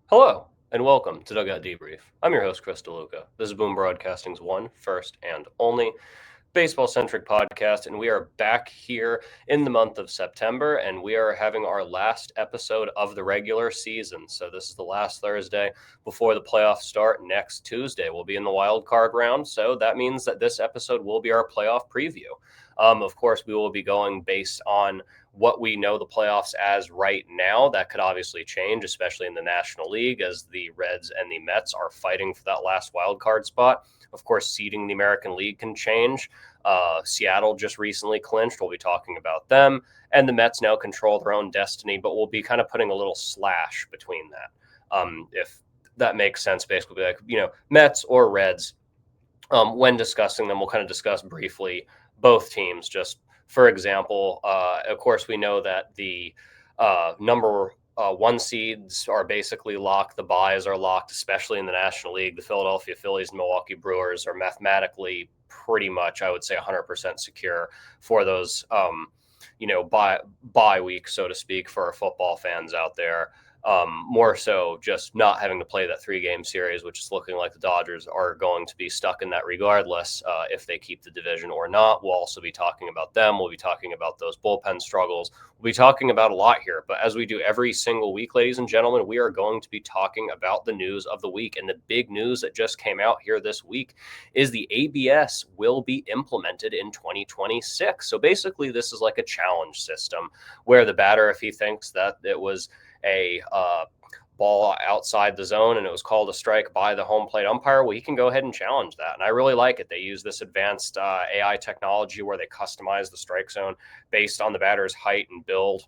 Hello, and welcome to Dugout Debrief. I'm your host, Chris DeLuca. This is Boom Broadcasting's one, first, and only baseball-centric podcast, and we are back here in the month of September, and we are having our last episode of the regular season. So this is the last Thursday before the playoffs start. Next Tuesday, we'll be in the wild card round, so that means that this episode will be our playoff preview. Of course, we will be going based on what we know the playoffs as right now. That could obviously change, especially in the National League, as the Reds and the Mets are fighting for that last wild card spot. Of course, seeding in the American League can change. Seattle just recently clinched. We'll be talking about them. And the Mets now control their own destiny, but we'll be kind of putting a little slash between that. If that makes sense, basically, like, Mets or Reds. When discussing them, we'll kind of discuss briefly both teams. Just for example, of course, we know that the number one seeds are basically locked. The buys are locked, especially in the National League. The Philadelphia Phillies and Milwaukee Brewers are mathematically pretty much, I would say, 100% secure for those, bye week, so to speak, for our football fans out there. More so just not having to play that 3-game series, which is looking like the Dodgers are going to be stuck in that regardless if they keep the division or not. We'll also be talking about them. We'll be talking about those bullpen struggles. We'll be talking about a lot here. But as we do every single week, ladies and gentlemen, we are going to be talking about the news of the week. And the big news that just came out here this week is the ABS will be implemented in 2026. So basically, this is like a challenge system where the batter, if he thinks that it was a ball outside the zone and it was called a strike by the home plate umpire, well, he can go ahead and challenge that. And I really like it. They use this advanced AI technology where they customize the strike zone based on the batter's height and build.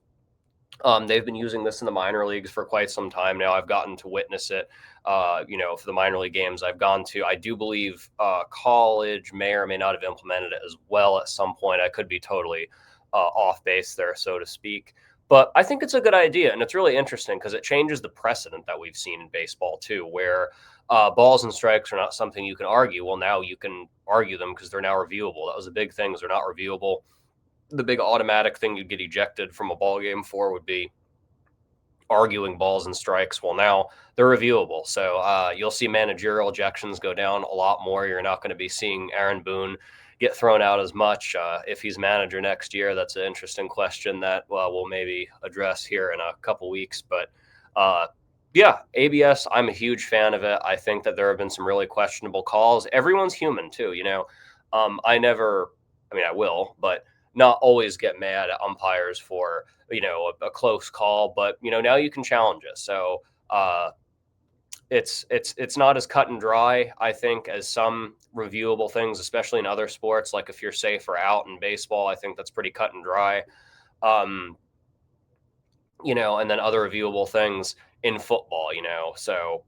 They've been using this in the minor leagues for quite some time now. I've gotten to witness it, for the minor league games I've gone to. I do believe college may or may not have implemented it as well at some point. I could be totally off base there, so to speak. But I think it's a good idea, and it's really interesting because it changes the precedent that we've seen in baseball too, where balls and strikes are not something you can argue. Well, now you can argue them because they're now reviewable. That was a big thing; is they're not reviewable. The big automatic thing you'd get ejected from a ball game for would be arguing balls and strikes. Well, now they're reviewable, so you'll see managerial ejections go down a lot more. You're not going to be seeing Aaron Boone get thrown out as much if he's manager next year. That's an interesting question that we'll maybe address here in a couple weeks. But yeah, ABS, I'm a huge fan of it. I think that there have been some really questionable calls. Everyone's human too, I will, but not always get mad at umpires for a close call. But now you can challenge it. So it's not as cut and dry, I think, as some reviewable things, especially in other sports. Like if you're safe or out in baseball, I think that's pretty cut and dry. And then other reviewable things in football, So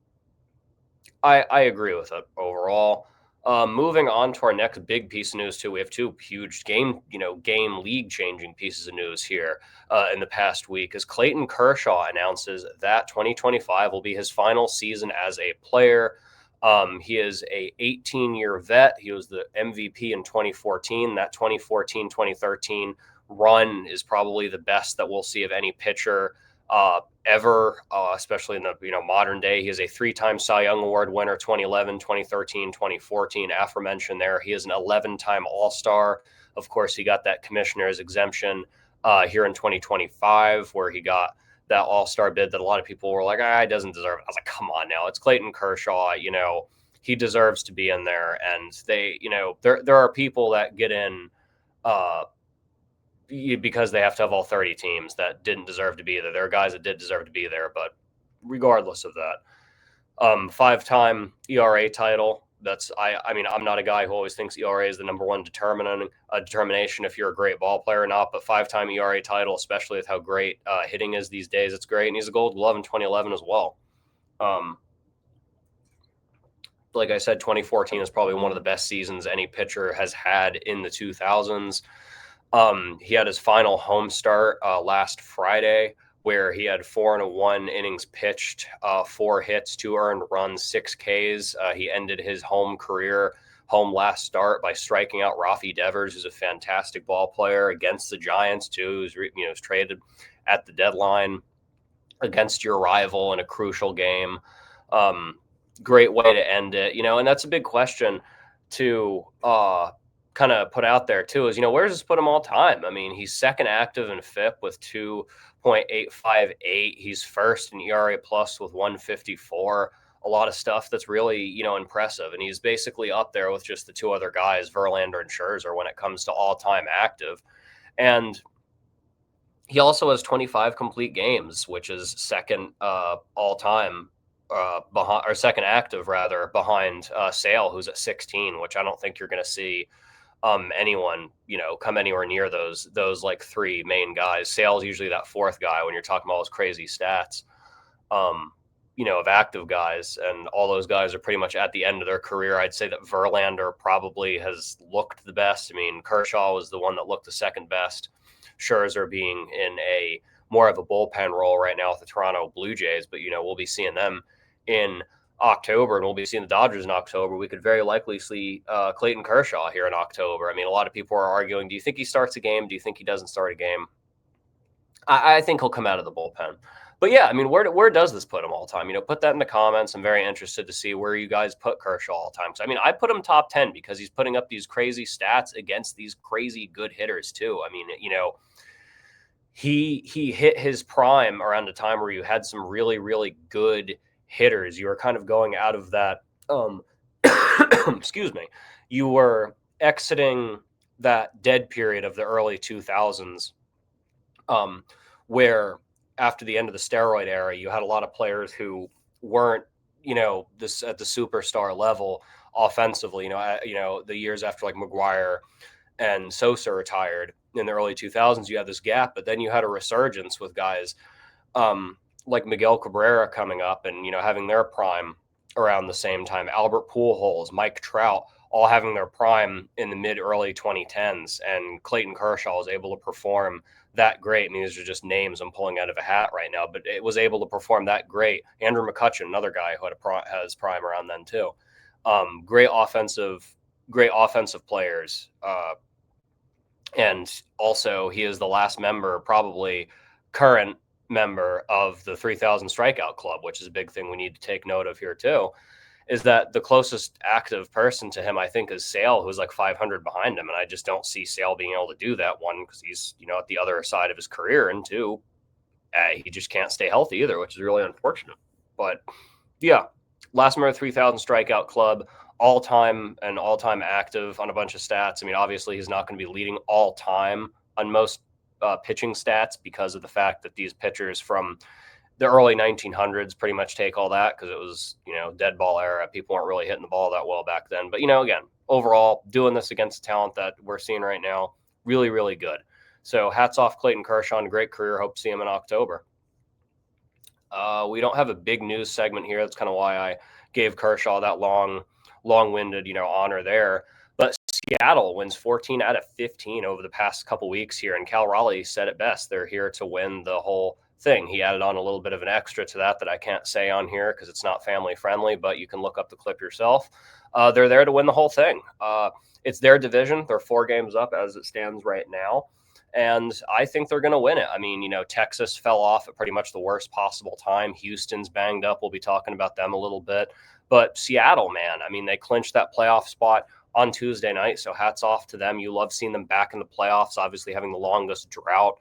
I agree with it overall. Moving on to our next big piece of news too, we have two huge game league changing pieces of news here in the past week. As Clayton Kershaw announces that 2025 will be his final season as a player. He is a 18-year vet. He was the MVP in 2014. That 2014-2013 run is probably the best that we'll see of any pitcher ever, especially in the modern day. He is a 3-time Cy Young Award winner, 2011, 2013, 2014, aforementioned there. He is an 11-time All-Star. Of course, he got that commissioner's exemption here in 2025, where he got that All-Star bid that a lot of people were like, he doesn't deserve it. I was like, come on now, it's Clayton Kershaw. He deserves to be in there. And they, there are people that get in because they have to have all 30 teams that didn't deserve to be there. There are guys that did deserve to be there, but regardless of that, 5-time ERA title. I'm not a guy who always thinks ERA is the number one determination if you're a great ball player or not, but 5-time ERA title, especially with how great hitting is these days, it's great. And he's a Gold Glove in 2011 as well. Like I said, 2014 is probably one of the best seasons any pitcher has had in the 2000s. He had his final home start last Friday, where he had 4-1 innings pitched, 4 hits, 2 earned runs, 6 Ks. He ended his home last start by striking out Rafi Devers, who's a fantastic ball player, against the Giants too, who's traded at the deadline. against your rival in a crucial game. Great way to end it, and that's a big question to kind of put out there too, is, where does this put him all time? I mean, he's second active in FIP with 2.858. He's first in ERA plus with 154. A lot of stuff that's really, impressive. And he's basically up there with just the two other guys, Verlander and Scherzer, when it comes to all-time active. And he also has 25 complete games, which is second all-time behind, or second active rather, behind Sale, who's at 16, which I don't think you're going to see anyone, come anywhere near those like three main guys. Sale's usually that fourth guy when you're talking about all those crazy stats, of active guys, and all those guys are pretty much at the end of their career. I'd say that Verlander probably has looked the best. I mean, Kershaw was the one that looked the second best. Scherzer being in a more of a bullpen role right now with the Toronto Blue Jays, but we'll be seeing them in October, and we'll be seeing the Dodgers in October. We could very likely see Clayton Kershaw here in October. I mean, a lot of people are arguing, do you think he starts a game? Do you think he doesn't start a game? I think he'll come out of the bullpen. But yeah, I mean, where does this put him all time? Put that in the comments. I'm very interested to see where you guys put Kershaw all time. So, I mean, I put him top 10 because he's putting up these crazy stats against these crazy good hitters too. I mean, he hit his prime around a time where you had some really, really good hitters. You were kind of going out of that, excuse me, you were exiting that dead period of the early 2000s, where after the end of the steroid era, you had a lot of players who weren't, this at the superstar level offensively. The years after like McGuire and Sosa retired in the early 2000s, you had this gap, but then you had a resurgence with guys like Miguel Cabrera coming up and, having their prime around the same time. Albert Pujols, Mike Trout, all having their prime in the mid-early 2010s. And Clayton Kershaw was able to perform that great. I mean, these are just names I'm pulling out of a hat right now, but it was able to perform that great. Andrew McCutchen, another guy who has prime around then too. Great offensive players. And also he is the last member, probably current member of the 3,000 strikeout club, which is a big thing we need to take note of here too, is that the closest active person to him, I think, is Sale, who's like 500 behind him. And I just don't see Sale being able to do that, one, because he's, at the other side of his career, and two, he just can't stay healthy either, which is really unfortunate. But yeah, last member of the 3,000 strikeout club, all-time active on a bunch of stats. I mean, obviously he's not going to be leading all-time on most pitching stats because of the fact that these pitchers from the early 1900s pretty much take all that, because it was, dead ball era. People weren't really hitting the ball that well back then. But, again, overall, doing this against the talent that we're seeing right now, really, really good. So hats off Clayton Kershaw, and a great career. Hope to see him in October. We don't have a big news segment here. That's kind of why I gave Kershaw that long-winded, honor there. But Seattle wins 14 out of 15 over the past couple weeks here, and Cal Raleigh said it best. They're here to win the whole thing. He added on a little bit of an extra to that I can't say on here because it's not family friendly, but you can look up the clip yourself. They're there to win the whole thing. It's their division. They're 4 games up as it stands right now, and I think they're going to win it. I mean, Texas fell off at pretty much the worst possible time. Houston's banged up. We'll be talking about them a little bit. But Seattle, man, I mean, they clinched that playoff spot on Tuesday night, so hats off to them. You love seeing them back in the playoffs, obviously having the longest drought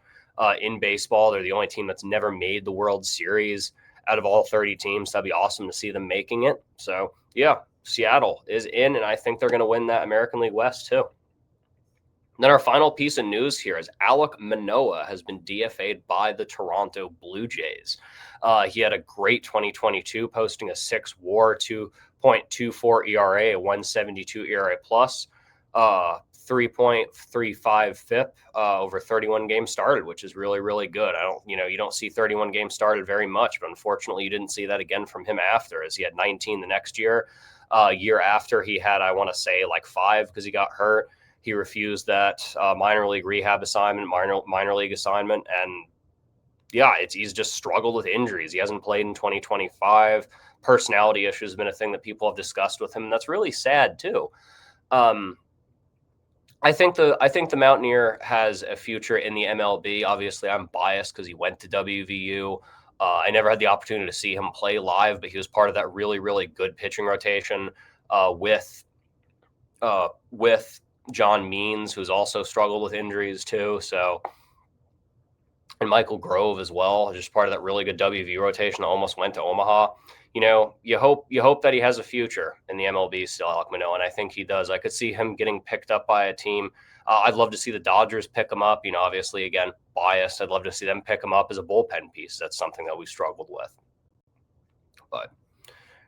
in baseball. They're the only team that's never made the World Series out of all 30 teams. That'd be awesome to see them making it. So, yeah, Seattle is in, and I think they're going to win that American League West too. And then our final piece of news here is Alek Manoah has been DFA'd by the Toronto Blue Jays. He had a great 2022, posting a 6 WAR, 2.24 ERA, a 172 ERA plus, 3.35 FIP over 31 games started, which is really, really good. You don't see 31 games started very much, but unfortunately you didn't see that again from him after, as he had 19 the next year. Year after he had, I want to say, like 5 because he got hurt. He refused that minor league rehab assignment, minor league assignment. And yeah, he's just struggled with injuries. He hasn't played in 2025. Personality issues have been a thing that people have discussed with him. And that's really sad too. I think the Mountaineer has a future in the MLB. Obviously, I'm biased because he went to WVU. I never had the opportunity to see him play live, but he was part of that really, really good pitching rotation with John Means, who's also struggled with injuries too. So, and Michael Grove as well, just part of that really good WV rotation that almost went to Omaha. You hope that he has a future in the MLB still, Alec Manoah, and I think he does. I could see him getting picked up by a team. I'd love to see the Dodgers pick him up. Obviously, again, biased. I'd love to see them pick him up as a bullpen piece. That's something that we struggled with. But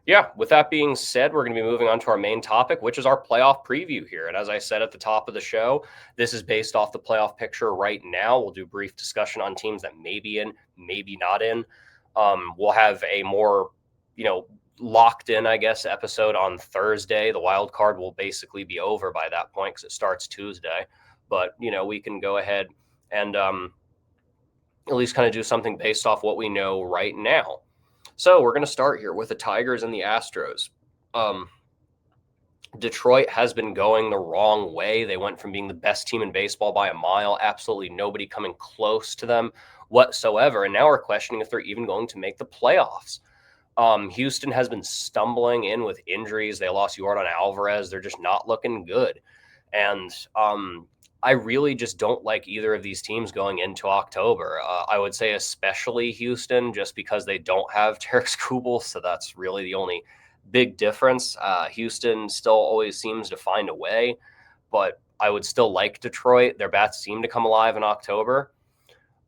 yeah, with that being said, we're going to be moving on to our main topic, which is our playoff preview here. And as I said at the top of the show, this is based off the playoff picture right now. We'll do a brief discussion on teams that may be in, maybe not in. We'll have a more, locked in, I guess, episode on Thursday. The wild card will basically be over by that point because it starts Tuesday. But, we can go ahead and at least kind of do something based off what we know right now. So we're going to start here with the Tigers and the Astros. Detroit has been going the wrong way. They went from being the best team in baseball by a mile, absolutely nobody coming close to them whatsoever. And now we're questioning if they're even going to make the playoffs. Houston has been stumbling in with injuries. They lost Yordan Alvarez. They're just not looking good. And I really just don't like either of these teams going into October. I would say especially Houston, just because they don't have Tarik Skubal, so that's really the only big difference. Houston still always seems to find a way, but I would still like Detroit. Their bats seem to come alive in October.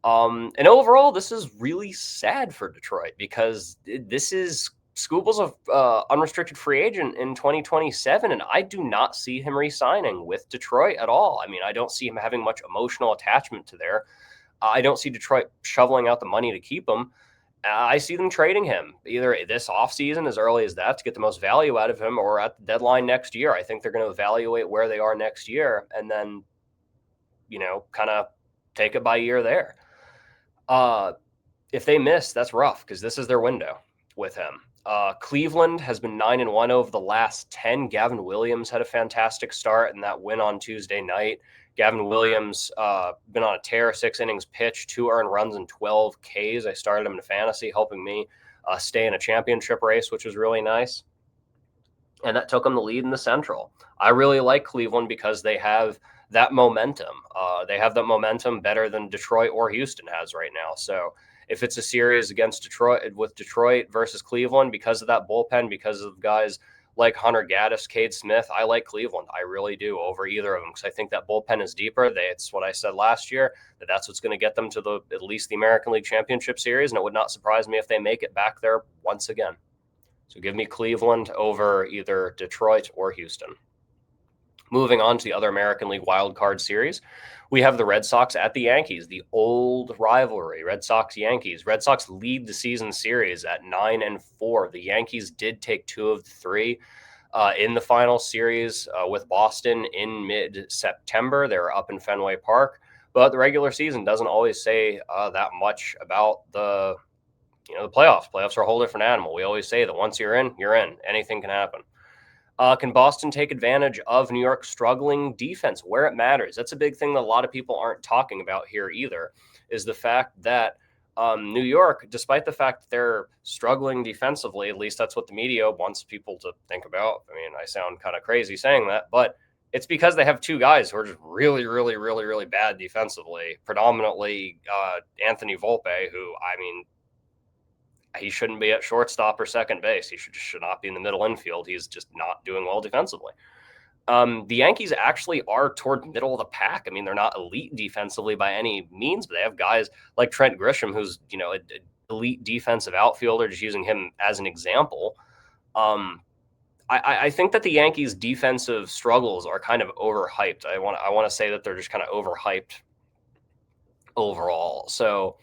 And overall, this is really sad for Detroit because this is Skubal's a unrestricted free agent in 2027, and I do not see him re-signing with Detroit at all. I mean, I don't see him having much emotional attachment to there. I don't see Detroit shoveling out the money to keep him. I see them trading him either this offseason as early as that to get the most value out of him or at the deadline next year. I think they're going to evaluate where they are next year and then, kind of take it by year there. If they miss, that's rough because this is their window with him. Cleveland has been 9-1 over the last 10. Gavin Williams had a fantastic start in that win on Tuesday night. Gavin Williams been on a tear, 6 innings pitched, 2 earned runs and 12 Ks. I started him in fantasy, helping me stay in a championship race, which was really nice. And that took them the lead in the Central. I really like Cleveland because they have that momentum. They have that momentum better than Detroit or Houston has right now. So if it's a series against Detroit versus Cleveland, because of that bullpen, because of guys like Hunter Gaddis, Cade Smith, I like Cleveland. I really do over either of them because I think that bullpen is deeper. It's what I said last year, that's what's going to get them to at least the American League Championship Series, and it would not surprise me if they make it back there once again. So give me Cleveland over either Detroit or Houston. Moving on to the other American League Wild Card Series, we have the Red Sox at the Yankees, the old rivalry, Red Sox-Yankees. Red Sox lead the season series at 9-4. The Yankees did take 2 of the 3 in the final series with Boston in mid-September. They were up in Fenway Park, but the regular season doesn't always say that much about the playoffs. Playoffs are a whole different animal. We always say that once you're in, you're in. Anything can happen. Can Boston take advantage of New York's struggling defense where it matters? That's a big thing that a lot of people aren't talking about here either, is the fact that New York, despite the fact that they're struggling defensively, at least that's what the media wants people to think about. I mean, I sound kind of crazy saying that, but it's because they have 2 guys who are just really, really, really, really bad defensively, predominantly Anthony Volpe, who, I mean, he shouldn't be at shortstop or second base. He should not be in the middle infield. He's just not doing well defensively. The Yankees actually are toward middle of the pack. I mean, they're not elite defensively by any means, but they have guys like Trent Grisham, who's, an elite defensive outfielder, just using him as an example. I think that the Yankees' defensive struggles are kind of overhyped. I want to say that they're just kind of overhyped overall. So,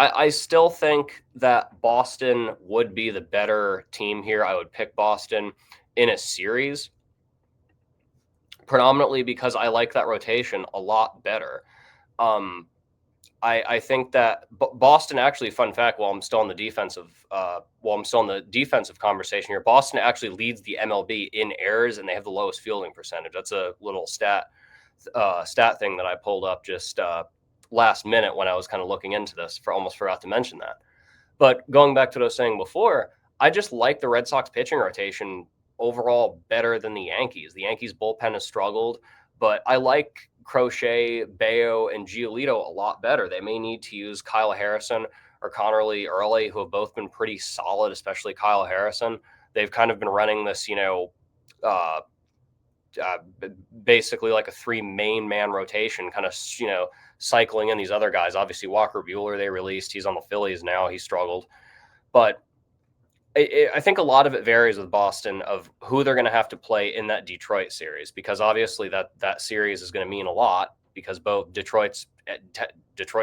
I still think that Boston would be the better team here. I would pick Boston in a series, predominantly because I like that rotation a lot better. I think that Boston actually, fun fact, while I'm still in the defensive conversation here, Boston actually leads the MLB in errors, and they have the lowest fielding percentage. That's a little stat thing that I pulled up just last minute when I was kind of looking into this. Almost forgot to mention that. But going back to what I was saying before, I just like the Red Sox pitching rotation overall better than the Yankees. The Yankees bullpen has struggled, but I like Crochet, Bayo, and Giolito a lot better. They may need to use Kyle Harrison or Connerly early, who have both been pretty solid, especially Kyle Harrison. They've kind of been running this, uh, uh, basically like a three main man rotation, kind of, cycling in these other guys. Obviously, Walker Buehler they released. He's on the Phillies now. He struggled. But I think a lot of it varies with Boston of who they're going to have to play in that Detroit series, because obviously that series is going to mean a lot because both Detroit's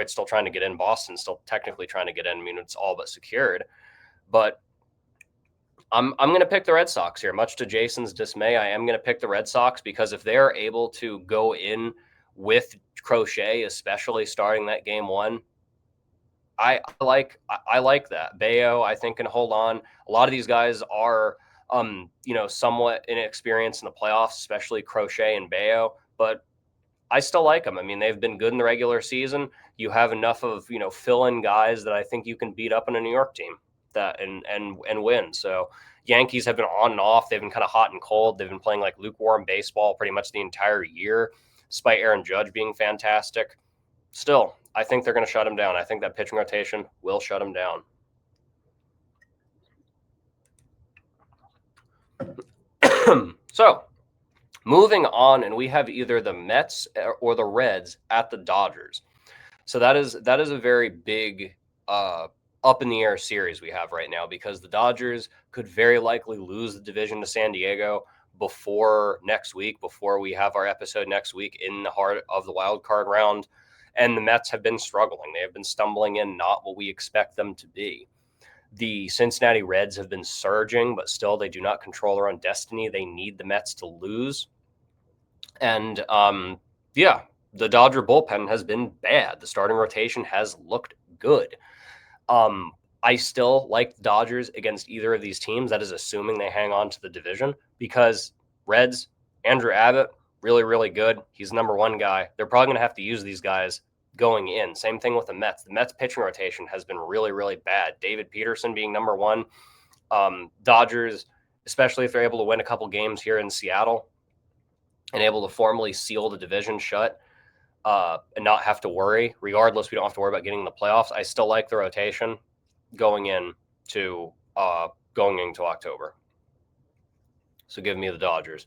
still trying to get in, Boston's still technically trying to get in. I mean, it's all but secured. But I'm going to pick the Red Sox here. Much to Jason's dismay, I am going to pick the Red Sox because if they're able to go in with Crochet, especially starting that game one, I like that. Bayo, I think, can hold on. A lot of these guys are, somewhat inexperienced in the playoffs, especially Crochet and Bayo, but I still like them. I mean, they've been good in the regular season. You have enough of, fill-in guys that I think you can beat up on a New York team that and win. So Yankees have been on and off. They've been kind of hot and cold. They've been playing like lukewarm baseball pretty much the entire year, despite Aaron Judge being fantastic. Still, I think they're going to shut him down. I think that pitching rotation will shut him down. So, moving on, and we have either the Mets or the Reds at the Dodgers. So that is a very big up in the air series we have right now, because the Dodgers could very likely lose the division to San Diego before next week, before we have our episode next week in the heart of the wild card round. And the Mets have been struggling. They have been stumbling in, not what we expect them to be. The Cincinnati Reds have been surging, but still they do not control their own destiny. They need the Mets to lose. And the Dodger bullpen has been bad. The starting rotation has looked good. I still like the Dodgers against either of these teams. That is assuming they hang on to the division, because Reds, Andrew Abbott, really, really good. He's the number one guy. They're probably going to have to use these guys going in. Same thing with the Mets. The Mets pitching rotation has been really, really bad. David Peterson being number one. Dodgers, especially if they're able to win a couple games here in Seattle and able to formally seal the division shut and not have to worry. Regardless, we don't have to worry about getting in the playoffs. I still like the rotation going into October. So give me the Dodgers.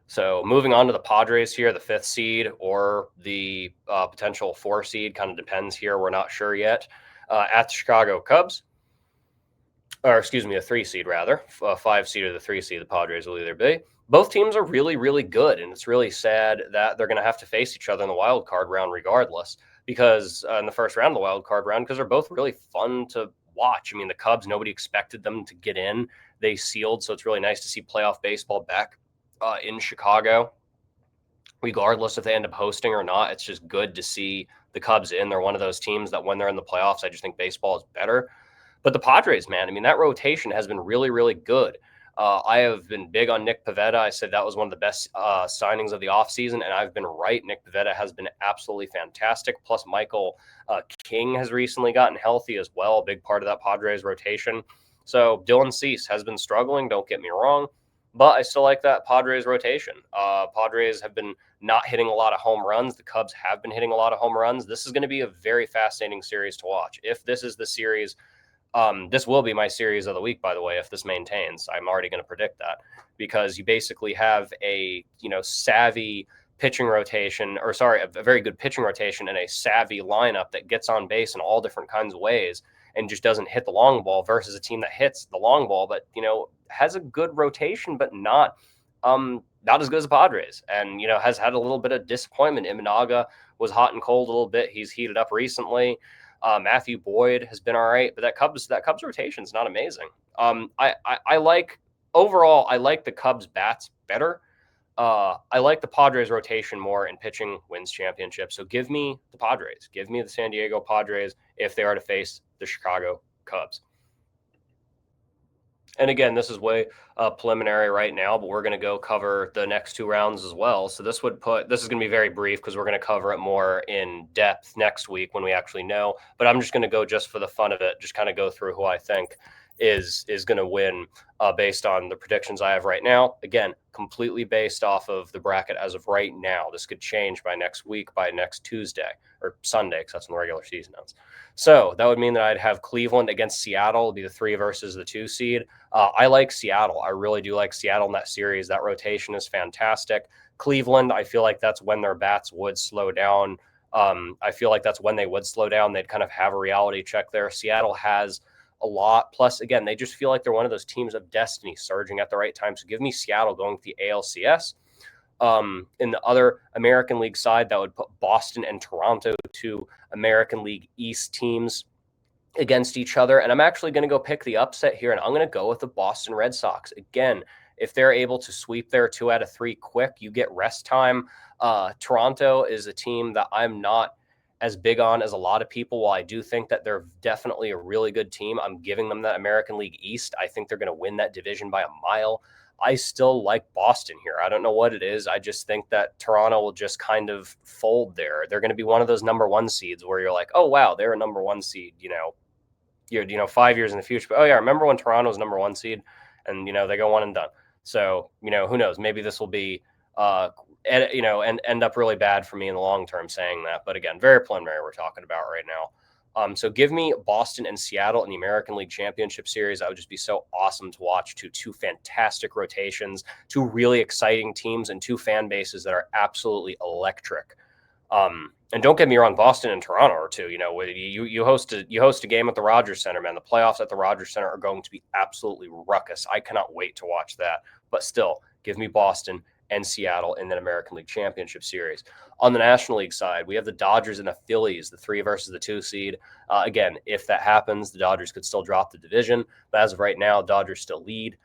So moving on to the Padres here, the 5th seed or the potential 4 seed, kind of depends here. We're not sure yet. At the Chicago Cubs, or excuse me, a 3 seed rather, 5 seed or the 3 seed, the Padres will either be. Both teams are really, really good, and it's really sad that they're going to have to face each other in the wild card round regardless, because in the first round of the wild card round, because they're both really fun to watch. I mean, the Cubs, nobody expected them to get in. They sealed, so it's really nice to see playoff baseball back in Chicago. Regardless if they end up hosting or not, it's just good to see the Cubs in. They're one of those teams that when they're in the playoffs, I just think baseball is better. But the Padres, man, I mean, that rotation has been really, really good. I have been big on Nick Pivetta. I said that was one of the best signings of the offseason, and I've been right. Nick Pivetta has been absolutely fantastic. Plus, Michael King has recently gotten healthy as well, a big part of that Padres rotation. So Dylan Cease has been struggling, don't get me wrong, but I still like that Padres rotation. Padres have been not hitting a lot of home runs. The Cubs have been hitting a lot of home runs. This is going to be a very fascinating series to watch. If this is the series, this will be my series of the week, by the way, if this maintains. I'm already going to predict that, because you basically have a savvy pitching rotation, a very good pitching rotation and a savvy lineup that gets on base in all different kinds of ways and just doesn't hit the long ball, versus a team that hits the long ball, but has a good rotation, but not as good as the Padres, and has had a little bit of disappointment. Imanaga was hot and cold a little bit. He's heated up recently. Matthew Boyd has been all right, but that Cubs rotation is not amazing. I like the Cubs bats better. I like the Padres rotation more, and pitching wins championships. So give me the Padres. Give me the San Diego Padres if they are to face the Chicago Cubs. And again, this is way preliminary right now, but we're going to go cover the next 2 rounds as well. So this is going to be very brief because we're going to cover it more in depth next week when we actually know. But I'm just going to go just for the fun of it, just kind of go through who I think is going to win based on the predictions I have right now. Again, completely based off of the bracket as of right now. This could change by next week, by next Tuesday or Sunday, because that's when the regular season ends. So that would mean that I'd have Cleveland against Seattle. It'd be the 3 versus the 2 seed. I like Seattle. I really do like Seattle in that series. That rotation is fantastic. Cleveland, I feel like that's when their bats would slow down. I feel like that's when they would slow down. They'd kind of have a reality check there. Seattle has a lot. Plus, again, they just feel like they're one of those teams of destiny surging at the right time. So give me Seattle going with the ALCS. In the other American League side, that would put Boston and Toronto, 2 American League East teams, against each other. And I'm actually going to go pick the upset here, and I'm going to go with the Boston Red Sox. Again, if they're able to sweep their 2 out of 3 quick, you get rest time. Toronto is a team that I'm not as big on as a lot of people. While I do think that they're definitely a really good team, I'm giving them that American League East. I think they're going to win that division by a mile. I still like Boston here. I don't know what it is. I just think that Toronto will just kind of fold there. They're going to be one of those number 1 seeds where you're like, oh, wow, they're a number 1 seed, 5 years in the future. But, oh, yeah, remember when Toronto was number 1 seed and, they go 1 and done. So, who knows? Maybe this will be, and end up really bad for me in the long term saying that. But again, very preliminary we're talking about right now. So give me Boston and Seattle in the American League Championship Series. That would just be so awesome to watch. 2 fantastic rotations, 2 really exciting teams, and 2 fan bases that are absolutely electric. And don't get me wrong, Boston and Toronto are too. You host a game at the Rogers Center, man. The playoffs at the Rogers Center are going to be absolutely ruckus. I cannot wait to watch that. But still, give me Boston and Seattle in the American League Championship Series. On the National League side, we have the Dodgers and the Phillies, the 3 versus the 2 seed. Again, if that happens, the Dodgers could still drop the division. But as of right now, Dodgers still lead.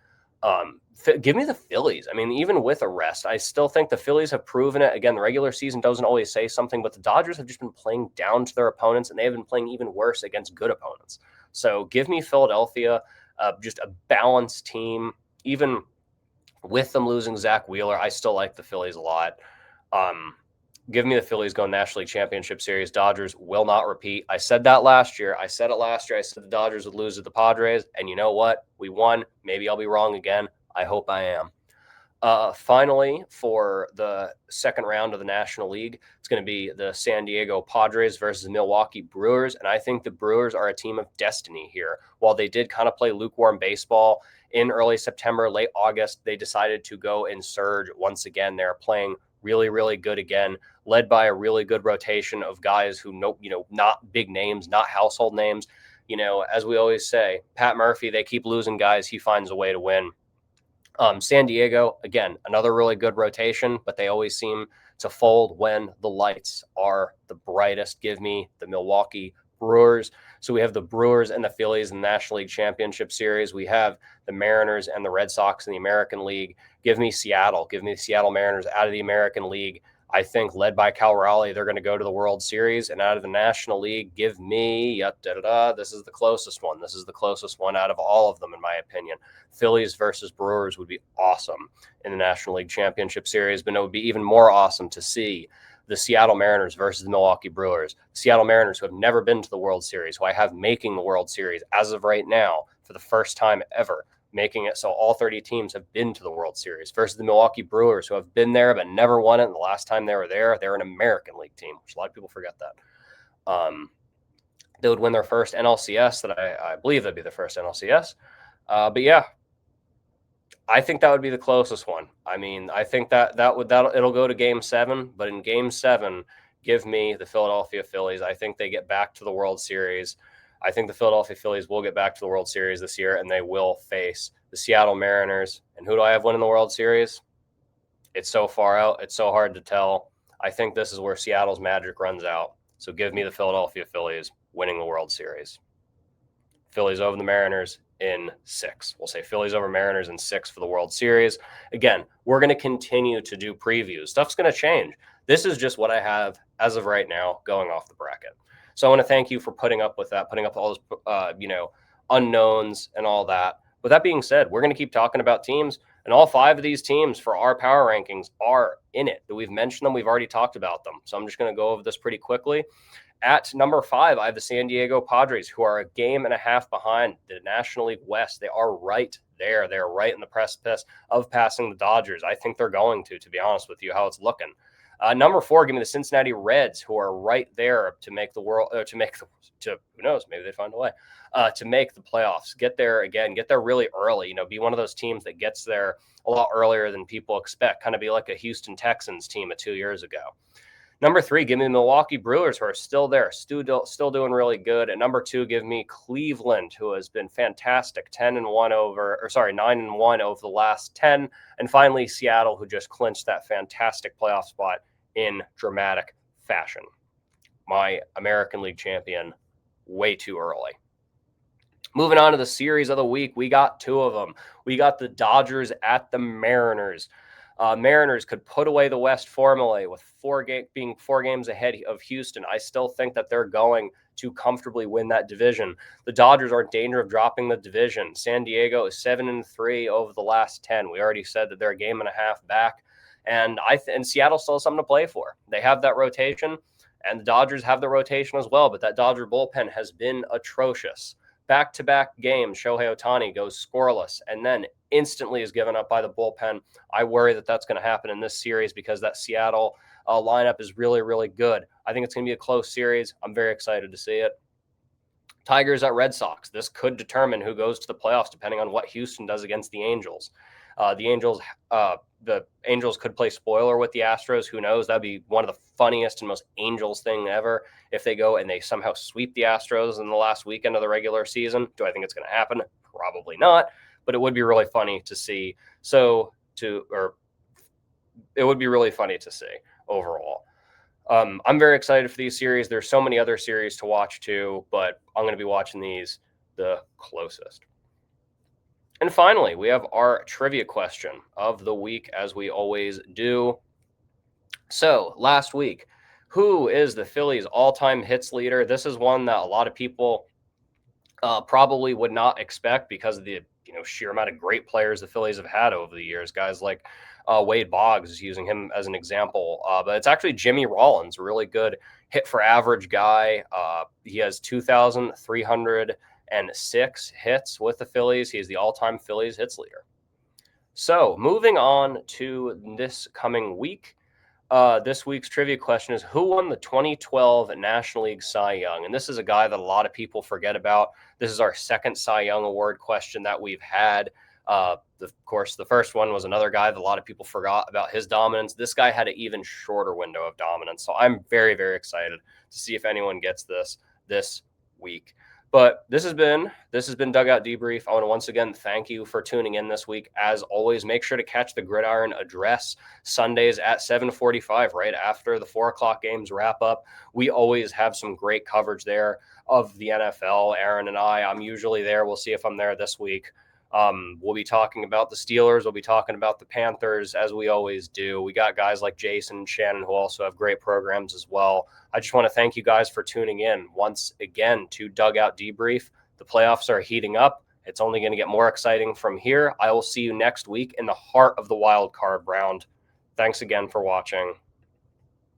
Give me the Phillies. I mean, even with a rest, I still think the Phillies have proven it. Again, the regular season doesn't always say something, but the Dodgers have just been playing down to their opponents, and they have been playing even worse against good opponents. So give me Philadelphia, just a balanced team. Even with them losing Zach Wheeler, I still like the Phillies a lot. Give me the Phillies going National League Championship Series. Dodgers will not repeat. I said that last year. I said the Dodgers would lose to the Padres, and you know what? We won. Maybe I'll be wrong again. I hope I am. Finally, for the second round of the National League, it's going to be the San Diego Padres versus the Milwaukee Brewers, and I think the Brewers are a team of destiny here. While they did kind of play lukewarm baseball in early September, late August, they decided to go and surge once again. They're playing really, really good again, led by a really good rotation of guys who not big names, not household names. As we always say, Pat Murphy, they keep losing guys. He finds a way to win. San Diego, again, another really good rotation, but they always seem to fold when the lights are the brightest. Give me the Milwaukee Brewers. So we have the Brewers and the Phillies in the National League Championship Series. We have the Mariners and the Red Sox in the American League. Give me Seattle. Give me the Seattle Mariners out of the American League. I think led by Cal Raleigh, they're going to go to the World Series. And out of the National League, give me, this is the closest one. This is the closest one out of all of them, in my opinion. Phillies versus Brewers would be awesome in the National League Championship Series, but it would be even more awesome to see the Seattle Mariners versus the Milwaukee Brewers. Seattle Mariners, who have never been to the World Series, who I have making the World Series as of right now for the first time ever, making it so all 30 teams have been to the World Series, versus the Milwaukee Brewers, who have been there but never won it. And the last time they were there, they're an American League team, which a lot of people forget that. They would win their first NLCS. That I believe that'd be the first NLCS. But yeah, I think that would be the closest one. I mean, I think it'll go to Game 7, but in Game 7, give me the Philadelphia Phillies. I think they get back to the World Series. I think the Philadelphia Phillies will get back to the World Series this year, and they will face the Seattle Mariners. And who do I have winning the World Series? It's so far out. It's so hard to tell. I think this is where Seattle's magic runs out. So give me the Philadelphia Phillies winning the World Series. Phillies over the Mariners in 6. We'll say Phillies over Mariners in 6 for the World Series. Again, we're going to continue to do previews. Stuff's going to change. This is just what I have as of right now going off the bracket. So I want to thank you for putting up with that, putting up all those, unknowns and all that. with that being said, we're going to keep talking about teams, and all 5 of these teams for our power rankings are in it. We've mentioned them. We've already talked about them. So I'm just going to go over this pretty quickly. At number 5, I have the San Diego Padres, who are a game and a half behind the National League West. They are right there. They're right in the precipice of passing the Dodgers. I think they're going to be honest with you, how it's looking. Number 4, give me the Cincinnati Reds, who are right there to make the world, who knows, maybe they find a way to make the playoffs. Get there really early. Be one of those teams that gets there a lot earlier than people expect. Kind of be like a Houston Texans team of 2 years ago. Number 3, give me the Milwaukee Brewers, who are still there, still doing really good. At number 2, give me Cleveland, who has been fantastic, 9-1 over the last 10. And finally, Seattle, who just clinched that fantastic playoff spot in dramatic fashion. My American League champion, way too early. Moving on to the series of the week, we got 2 of them. We got the Dodgers at the Mariners. Mariners could put away the West formally with being 4 games ahead of Houston. I still think that they're going to comfortably win that division. The Dodgers are in danger of dropping the division. San Diego is 7-3 over the last 10. We already said that they're a game and a half back, and Seattle still has something to play for. They have that rotation, and the Dodgers have the rotation as well. But that Dodger bullpen has been atrocious. Back-to-back games, Shohei Ohtani goes scoreless and then instantly is given up by the bullpen. I worry that that's going to happen in this series because that Seattle lineup is really, really good. I think it's going to be a close series. I'm very excited to see it. Tigers at Red Sox. This could determine who goes to the playoffs depending on what Houston does against the Angels. The Angels could play spoiler with the Astros. Who knows? That'd be one of the funniest and most Angels thing ever if they go and they somehow sweep the Astros in the last weekend of the regular season. Do I think it's going to happen? Probably not, but it would be really funny to see. It would be really funny to see overall. I'm very excited for these series. There's so many other series to watch too, but I'm going to be watching these the closest. And finally, we have our trivia question of the week, as we always do. So, last week, who is the Phillies' all-time hits leader? This is one that a lot of people probably would not expect because of the sheer amount of great players the Phillies have had over the years. Guys like Wade Boggs is using him as an example. But it's actually Jimmy Rollins, a really good hit for average guy. He has 2,306 hits with the Phillies. He's the all-time Phillies hits leader. So moving on to this coming week, this week's trivia question is, who won the 2012 National League Cy Young? And this is a guy that a lot of people forget about. This is our second Cy Young Award question that we've had. Of course, the first one was another guy that a lot of people forgot about his dominance. This guy had an even shorter window of dominance. So I'm very, very excited to see if anyone gets this week. But this has been Dugout Debrief. I want to once again thank you for tuning in this week. As always, make sure to catch the Gridiron Address Sundays at 7:45, right after the 4 o'clock games wrap up. We always have some great coverage there of the NFL. Aaron and I'm usually there. We'll see if I'm there this week. We'll be talking about the Steelers. We'll be talking about the Panthers, as we always do. We got guys like Jason and Shannon who also have great programs as well. I just want to thank you guys for tuning in once again to Dugout Debrief. The playoffs are heating up. It's only going to get more exciting from here. I will see you next week in the heart of the wild card round. Thanks again for watching.